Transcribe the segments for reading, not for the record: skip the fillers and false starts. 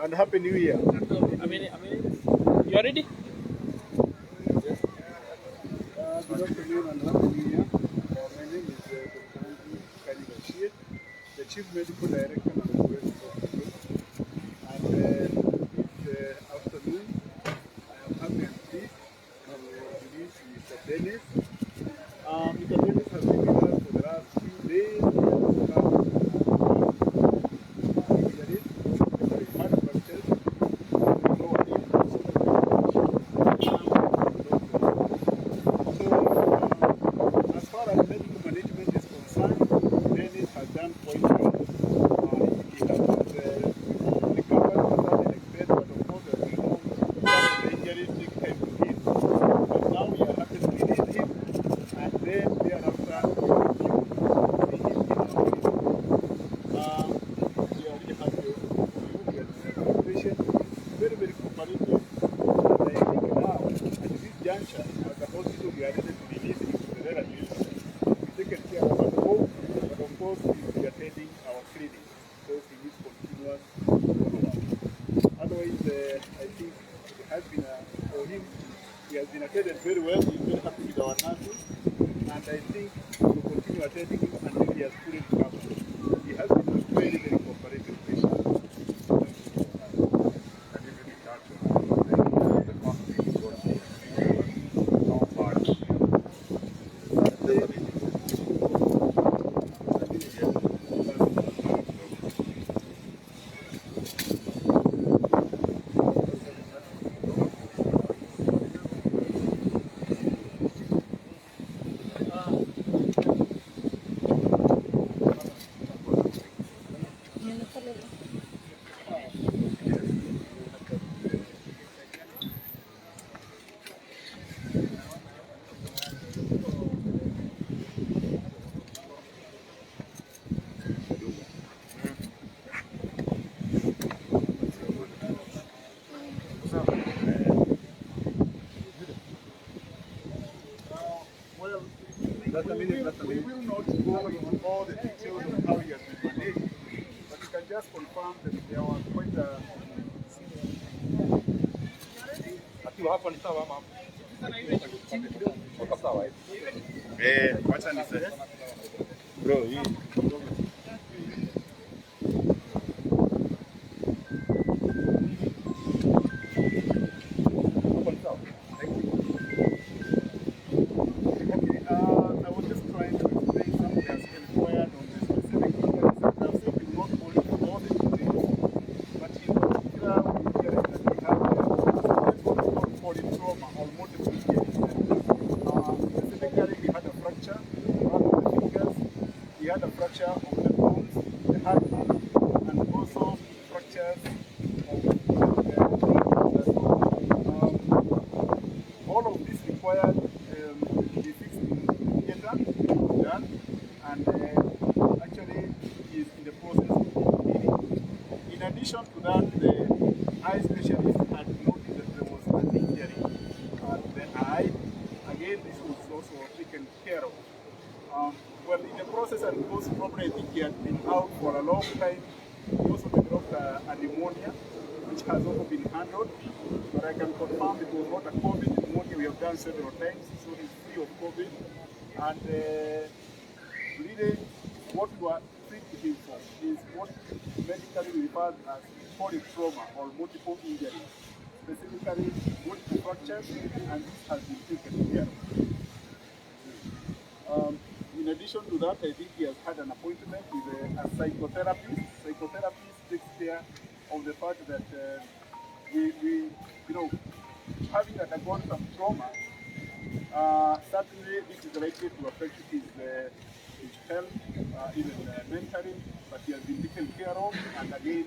And Happy New Year. You are ready? Good afternoon and Happy New Year. My name is Dr. the Chief Medical Director of the West Hospital. And this afternoon, I am happy and pleased to introduce Mr. Denis. Mr. Denis has been with us for the last few days. He has been attended very well. He's very happy with our nurses, and I think we will continue attending him until he has fully recovered. He has been a very, very cooperative patient. We will not go into all the details of how he has been managed, but you can just confirm that there was quite a... Wacha niseme. Bro, hii. He had a fracture of the bones, the heart, and also fractures of all of this required to be fixed in theater, done, and actually is in the process of healing. In addition to that, the eye specialist had noted that there was an injury at the eye. Again, this was also taken care of. Well, in the process, and because probably I think he had been out for a long time, he also developed a pneumonia, which has also been handled. But I can confirm it was done several times, so he's free of COVID. And really, what we are treating him for is what medically referred as polytrauma or multiple injuries, specifically multiple fractures, and this has been taken care of. In addition to that, I think he has had an appointment with a psychotherapist. Psychotherapist takes care of the fact that having undergone some trauma, certainly this is likely to affect his health, even mentally, but he has been taken care of, and again,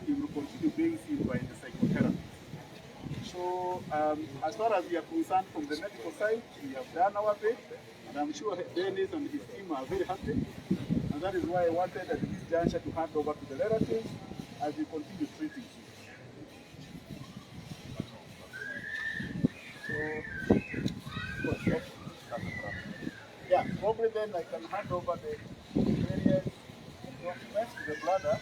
he will continue being seen by the psychotherapist. So, as far as we are concerned from the medical side, we have done our bit, and I'm sure Denis and his team are very happy, and that is why I wanted at this juncture to hand over to the relatives as we continue treating him. So, yeah, probably then I can hand over the various documents to the brother.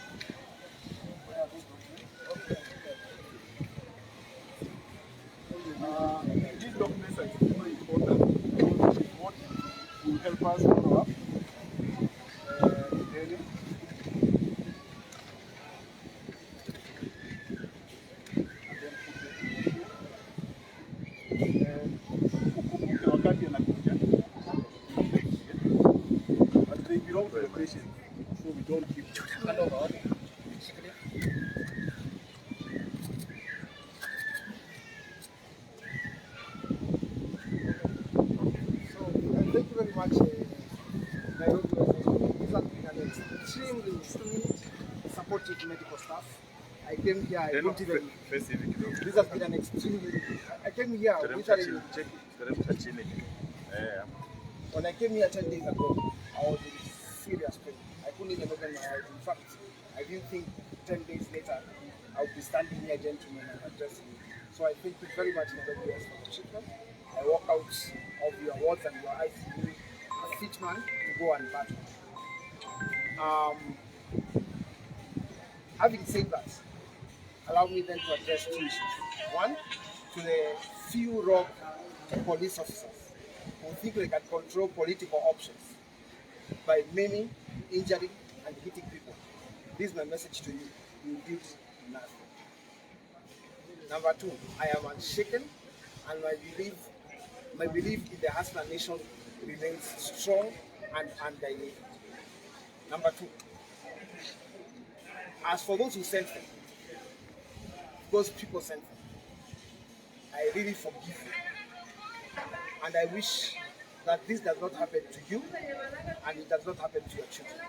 These documents are extremely important because it's what will help us follow up daily. Wakati anakuja, but they belong to the patient, so we don't keep Thank you very much, Nairobi. This has been an extremely supportive medical staff. I came here, I didn't even. This has been an extremely. I came here literally. When I came here 10 days ago, I was in serious pain. I couldn't even open my eyes. In fact, I didn't think 10 days later I would be standing here, gentlemen, and addressing you. So I thank you very much, Nairobi, for the treatment. I walk out of your words and your eyes to be a fit man to go and battle. Having said that, allow me then to address two issues. One, to the few rogue police officers who think they can control political options by maiming, injuring, and hitting people. This is my message to you. You did nothing. Number two, I am unshaken, and my belief in the Hustler Nation remains strong and undiluted. Number two, as for those who sent them, those people sent them, I really forgive you. And I wish that this does not happen to you and it does not happen to your children.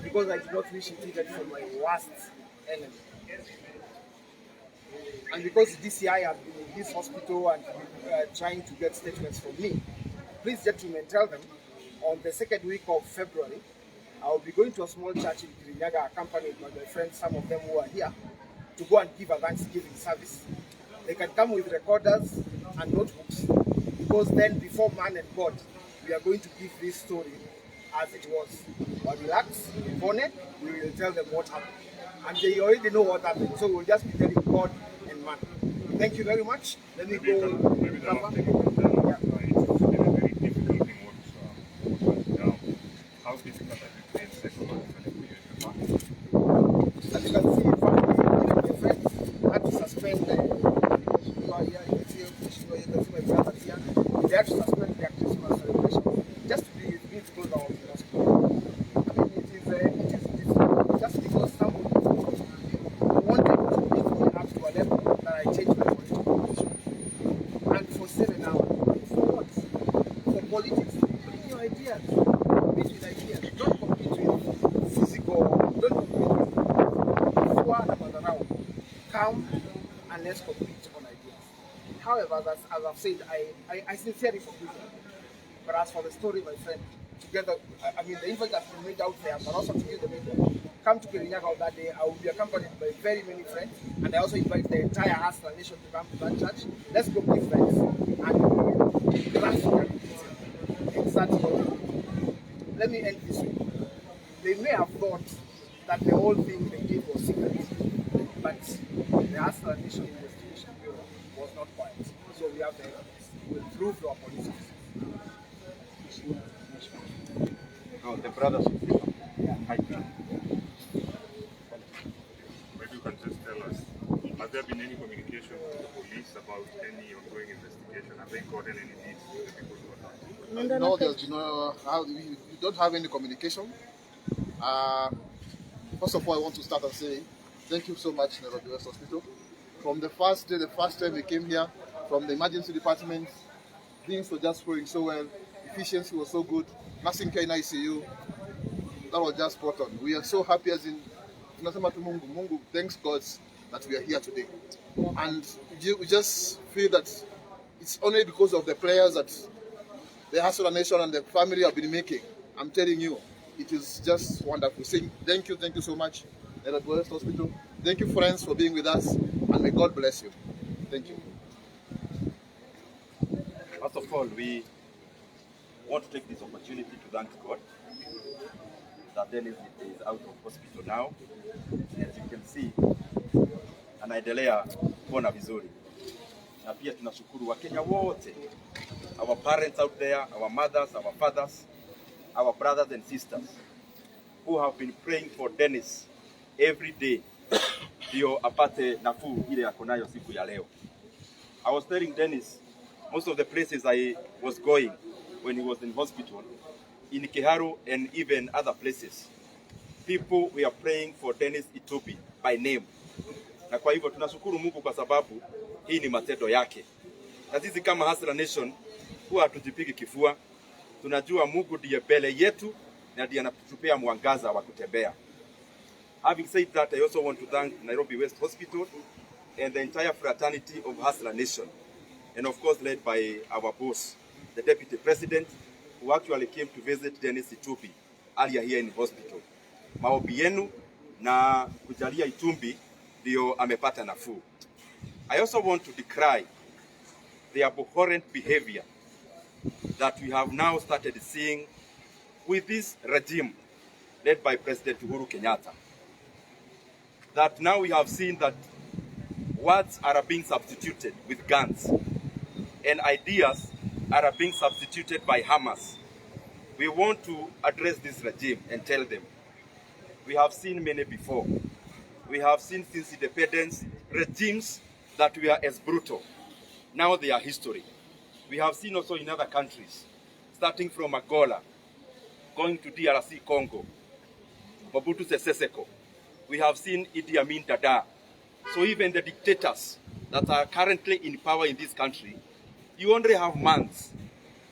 Because I do not wish it even for my worst enemy. And because DCI has been in this hospital and trying to get statements from me, please, gentlemen, tell them on the second week of February, I will be going to a small church in Kirinyaga, accompanied by my friends, some of them who are here, to go and give a Thanksgiving service. They can come with recorders and notebooks, because then before man and God, we are going to give this story as it was. But relax, bonnet, we will tell them what happened. And they already know what happened, so we'll just be telling God and man. Thank you very much. Let me go. How difficult are you psychologically? As you can see, my friends had to suspend my brother here. They had to suspend their Christmas celebration just to be with me because I was in hospital. I mean, it is difficult just because somebody wanted to make me up to a level that I changed my political position. And for 7 hours, for what? For politics. Bring your ideas. Compete with ideas. Don't compete with physical. Don't compete with come and let's compete on ideas. However, as I've said, I sincerely forgive them. But as for the story, my friend, together, I mean, the impact has been made out there, but also to give the media. Come to Kirinyaga on that day. I will be accompanied by very many friends, and I also invite the entire Hustler Nation to come to that church. Let's go give thanks and that's exactly. Let me end this way. They may have thought that the whole thing they did was secret, but the Hustler Nation Investigation Bureau was not quiet. So we have the improved our police officers. No, the brothers. Maybe you can just tell us, has there been any communication with the police about any ongoing investigation? Have they gotten any leads to the people who are not? No, there's we don't have any communication. First of all, I want to start and say thank you so much, Nairobi West Hospital. From the first day, the first time we came here, from the emergency department, things were just going so well. Efficiency was so good. Nursing care in ICU, that was just spot on. We are so happy as in, Mungu, thanks God that we are here today. And we just feel that it's only because of the players that the Hustler Nation and the family have been making. I'm telling you, it is just wonderful. Saying thank you so much, Nairobi West Hospital. Thank you, friends, for being with us, and may God bless you. Thank you. First of all, we want to take this opportunity to thank God that Denis is out of hospital now. As you can see, anaendelea kupona vizuri. Na pia tunashukuru Wakenya wote, our parents out there, our mothers, our fathers, our brothers and sisters who have been praying for Denis every day ndio apate nafuu ile yako nayo siku ya leo. I was telling Denis, most of the places I was going when he was in hospital, in Kiharu and even other places, people were praying for Denis Itumbi by name. Na kwa hivyo tunashukuru Mungu kwa sababu hii ni matendo yake. Na sisi kama Hustler Nation huwa hatujipigi kifua. Tunajua Mungu ndiye mbele yetu na ndiye anatupea mwangaza wa kutembea. Having said that, I also want to thank Nairobi West Hospital and the entire fraternity of Hustler Nation, and of course led by our boss, the Deputy President, who actually came to visit Denis Itumbi earlier here in hospital. Maombi yenu na kujalia Itumbi ndio amepata nafuu. I also want to decry the abhorrent behavior that we have now started seeing with this regime led by President Uhuru Kenyatta. That now we have seen that words are being substituted with guns and ideas are being substituted by hammers. We want to address this regime and tell them, we have seen many before. We have seen since independence regimes that were as brutal. Now they are history. We have seen also in other countries, starting from Angola, going to DRC Congo, Mobutu Sese Seko. We have seen Idi Amin Dada. So even the dictators that are currently in power in this country, you only have months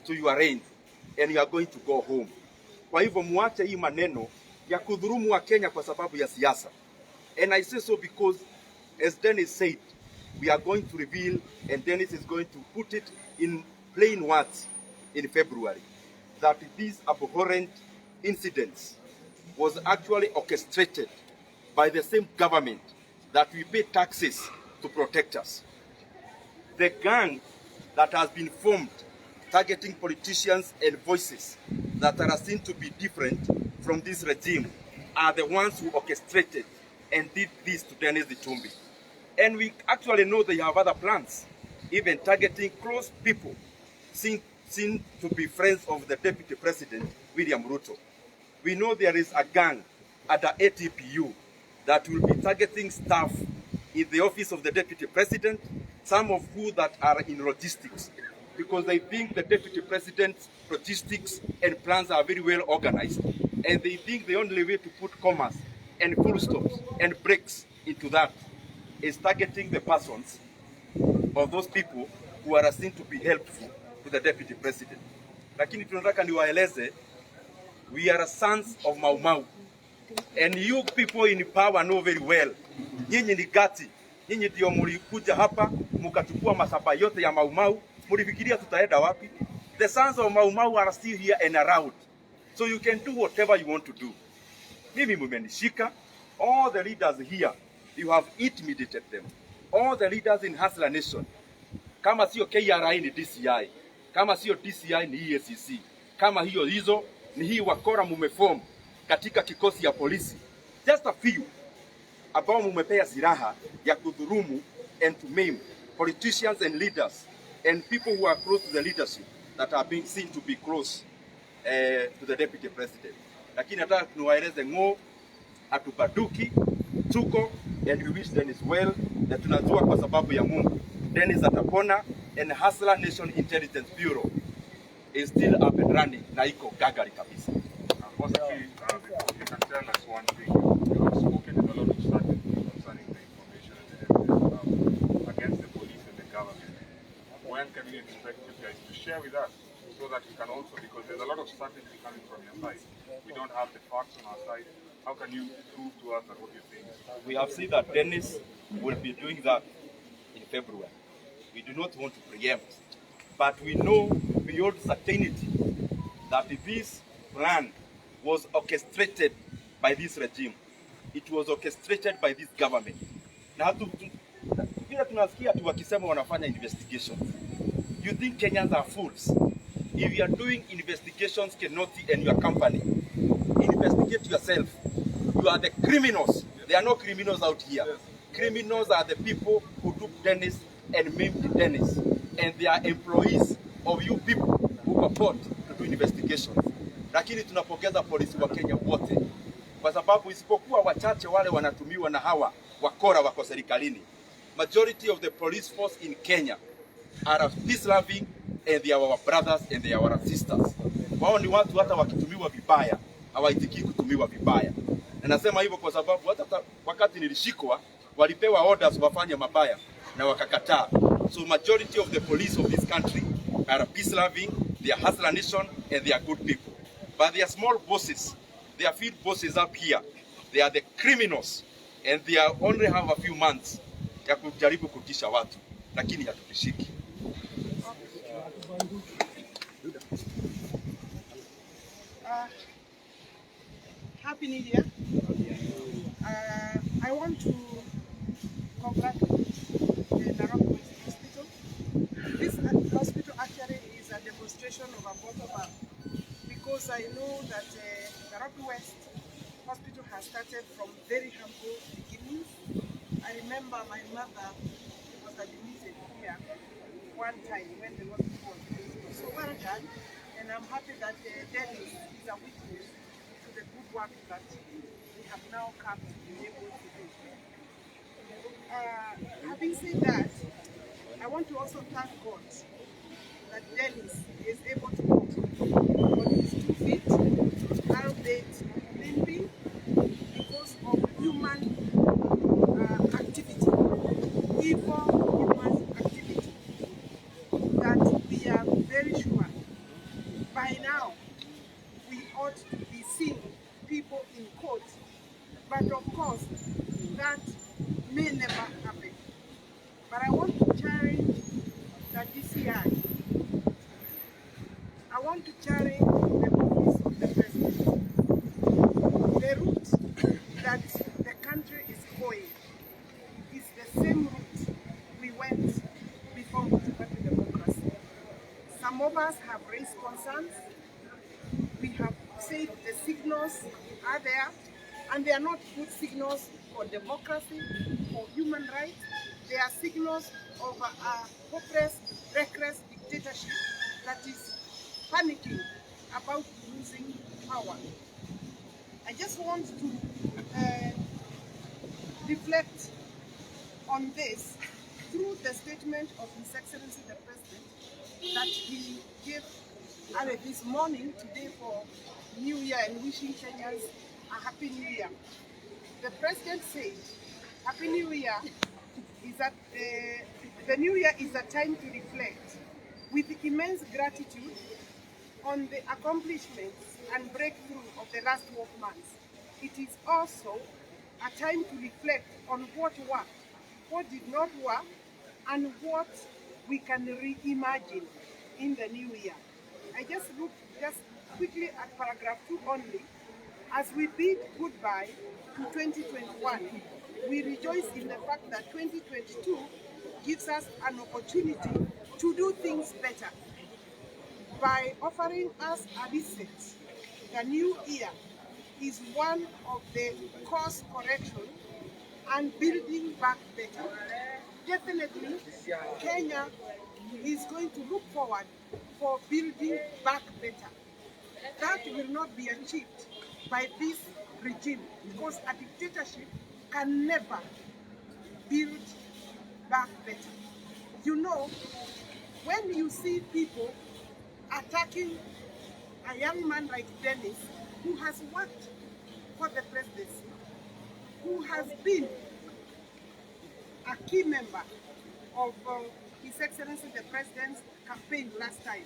to your reign and you are going to go home. Kwa hivyo muache hii maneno ya kudhurumu wa Kenya kwa sababu ya siasa. And I say so because, as Denis said, we are going to reveal, and Denis is going to put it in plain words in February, that these abhorrent incidents was actually orchestrated by the same government that we pay taxes to protect us. The gang that has been formed targeting politicians and voices that are seen to be different from this regime are the ones who orchestrated and did this to Denis Itumbi. And we actually know they have other plans, even targeting close people seen to be friends of the Deputy President, William Ruto. We know there is a gang at the ATPU that will be targeting staff in the office of the Deputy President, some of who that are in logistics, because they think the Deputy President's logistics and plans are very well organized, and they think the only way to put commas and full stops and breaks into that is targeting the persons of those people who are seen to be helpful to the Deputy President. Lakini tunataka niwaeleze, we are sons of Mau Mau, and you people in power know very well. Nyinyi ni gati, nyinyi ndio mulikuja hapa mukachukua masaba yote ya Mau Mau. Mulifikiria tutaenda wapi? The sons of Mau Mau are still here and around, so you can do whatever you want to do. Mimi mumenishika, all the leaders here, you have intimidated them. All the leaders in Hustler Nation, kama sio KRI ni DCI, kama sio DCI ni EACC, kama hizo ni hii wakora mumeform katika kikosi ya polisi. Just a few ambao mumepea silaha ya kudhurumu and to maim politicians and leaders and people who are close to the leadership that are being seen to be close to the deputy president. Lakini nataka niwaeleze Ng'o hatubaduki, tuko, and we wish Denis well, na tunajua kwa sababu ya Mungu Denis atapona, and Hustler Nation Intelligence Bureau is still up and running na iko gagari kabisa. Possibly, if you can tell us one thing, you have spoken with a lot of certainty concerning the information and the evidence against the police and the government. When can we expect you guys to share with us so that we can also, because there's a lot of certainty coming from your side. We don't have the facts on our side. How can you prove to us that what you're saying is true? We have seen that Denis will be doing that in February. We do not want to preempt, but we know beyond certainty that this plan was orchestrated by this regime. It was orchestrated by this government. Na vile tunasikia tu wakisema wanafanya investigations. You think Kenyans are fools? If you are doing investigations, Kenoti and your company, investigate yourself. You are the criminals. There are no criminals out here. Criminals are the people who took Denis and maimed Denis, and they are employees of you people who purport to do investigations. Lakini tunapongeza polisi wa Kenya wote, kwa sababu isipokuwa wachache wale wanatumiwa na hawa wakora wako serikalini. Majority of the police force in Kenya are peace-loving, and they are our brothers and they are our sisters. Wao ni watu hata wakitumiwa vibaya hawaitikii kutumiwa vibaya. Na nasema hivyo kwa sababu hata wakati nilishikwa walipewa orders wafanye mabaya na wakakataa. So majority of the police of this country are peace-loving, they are Hustler Nation, and they are good people. But they are small bosses, they are field bosses up here. They are the criminals, and they are only have a few months ya kujaribu kutisha watu, lakini hatutishiki. Happy New Year. I want to congratulate the Nairobi Hospital. This hospital actually is a demonstration of a bottom-up, because I know that Nairobi West Hospital has started from very humble beginnings. I remember my mother was admitted here one time when the hospital was built. So well done, and I'm happy that Denis is a witness to the good work that we have now come to be able to do. Having said that, I want to also thank God that Denis is able to walk on his 2 feet, albeit limping, because of human activity, evil human activity, that we are very sure by now we ought to be seeing people in court. But of course, that may never happen. But I want to challenge the DCI. I want to challenge the office of the president. The route that the country is going is the same route we went before we took back democracy. Some of us have raised concerns. We have said the signals are there, and they are not good signals for democracy, for human rights. They are signals of a hopeless, reckless dictatorship that is panicking about losing power. I just want to reflect on this through the statement of His Excellency the President that he gave this morning, today, for New Year, and wishing Kenyans a Happy New Year. The President said, Happy New Year is that the New Year is a time to reflect with immense gratitude on the accomplishments and breakthrough of the last 12 months. It is also a time to reflect on what worked, what did not work, and what we can reimagine in the new year. I just look quickly at paragraph 2 only. As we bid goodbye to 2021, we rejoice in the fact that 2022 gives us an opportunity to do things better by offering us a reset. The new year is one of the course correction and building back better. definitely Kenya is going to look forward for building back better. That will not be achieved by this regime because a dictatorship can never build back better. You know, when you see people attacking a young man like Denis, who has worked for the presidency, who has been a key member of His Excellency the President's campaign last time,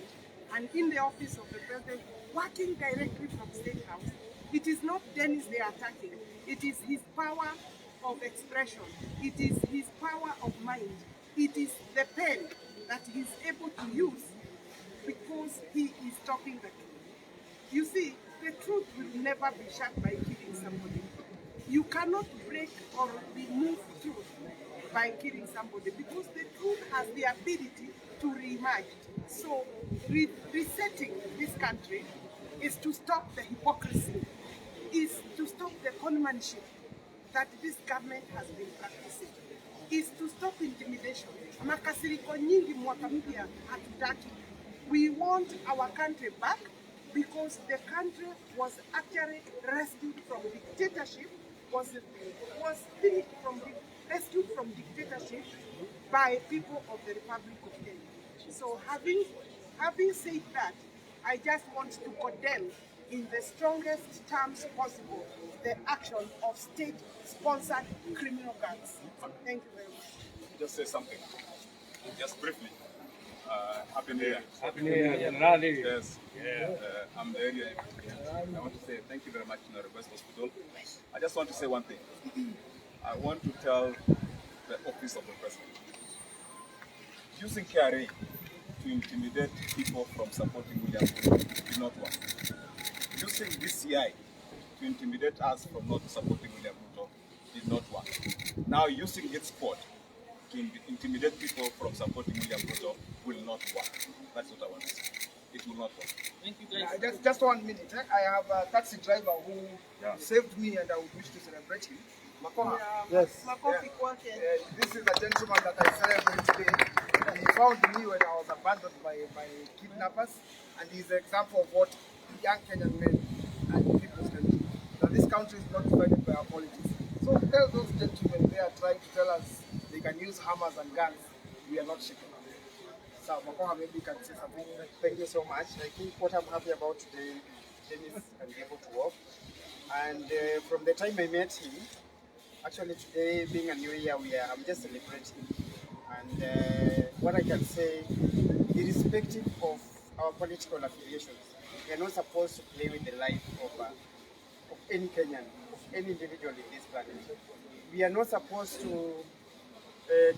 and in the office of the President, working directly from State House, it is not Denis they are attacking. It is his power of expression. It is his power of mind. It is the pen that he's able to use because he is talking the truth. You see, the truth will never be shut by killing somebody. You cannot break or remove truth by killing somebody because the truth has the ability to reemerge. So resetting this country is to stop the hypocrisy, is to stop the conmanship that this government has been practicing, is to stop intimidation. Makasiriko nyingi mwaka mpya hatutaki. We want our country back because the country was actually rescued from dictatorship, rescued from dictatorship by people of the Republic of Kenya. So having said that, I just want to condemn in the strongest terms possible the action of state-sponsored criminal gangs. Thank you very much. Just say something. Just briefly. Happy New Year. Happy New Year, General. Yes. I'm the area. I want to say thank you very much to the West Hospital. I just want to say one thing. I want to tell the office of the president, using KRA to intimidate people from supporting William Ruto did not work. Using DCI to intimidate us from not supporting William Ruto did not work. Now using its court to intimidate people from supporting William Ruto will not work. That's what I want to say. It will not work. Thank you, guys. Just 1 minute. I have a taxi driver who saved me and I would wish to celebrate him. Makoha. Yes. Makofi kwake. This is a gentleman that I celebrate today. He found me when I was abandoned by kidnappers, and he's an example of what young Kenyan men and people can do. Now this country is not divided by our politics. So tell those gentlemen they are trying to tell us they can use hammers and guns, we are not shaking. So Makoha, maybe you can say something. Thank you so much. I think what I'm happy about today, Denis can be able to work. And from the time I met him, actually today being a new year, I'm just celebrating. And what I can say, irrespective of our political affiliations, we are not supposed to play with the life of any Kenyan, of any individual in this planet. We are not supposed to,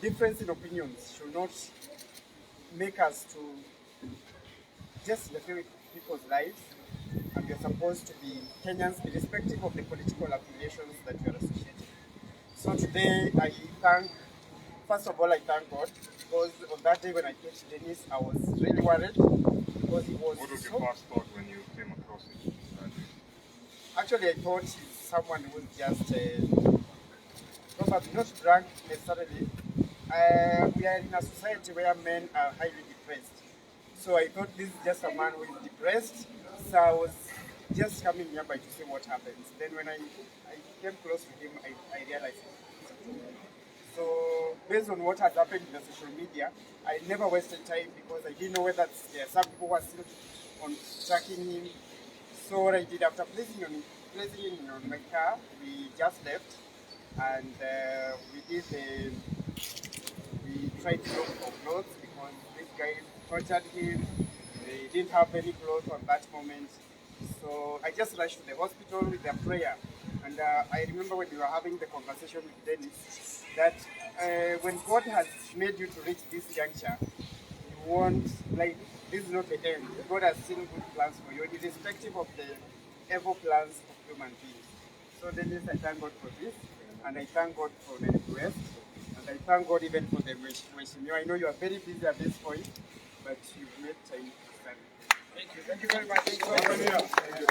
difference in opinions should not make us to just interfere with people's lives, and we are supposed to be Kenyans irrespective of the political affiliations that we are associated. So today first of all I thank God, because on that day when I met Denis, I was really worried because he was. What was your first thought when you came across it? Actually I thought he's someone who's just probably not drunk necessarily. We are in a society where men are highly depressed. So I thought this is just a man who is depressed. So I was just coming nearby to see what happens. Then when I came close to him, I realized. So based on what had happened in the social media, I never wasted time because I didn't know whether there are some people who are still on tracking him. So what I did after placing him on my car, we just left and we tried to look for clothes because this guy tortured him. He didn't have any clothes on that moment. So I just rushed to the hospital with a prayer. And I remember when we were having the conversation with Denis, that when God has made you to reach this juncture, you want, like, this is not the end. God has still good plans for you, irrespective of the evil plans of human beings. So Denis, I thank God for this, and I thank God for the request, and I thank God even for the wishes. I know you are very busy at this point, but you've made time to stand. Thank you very much. Thank you.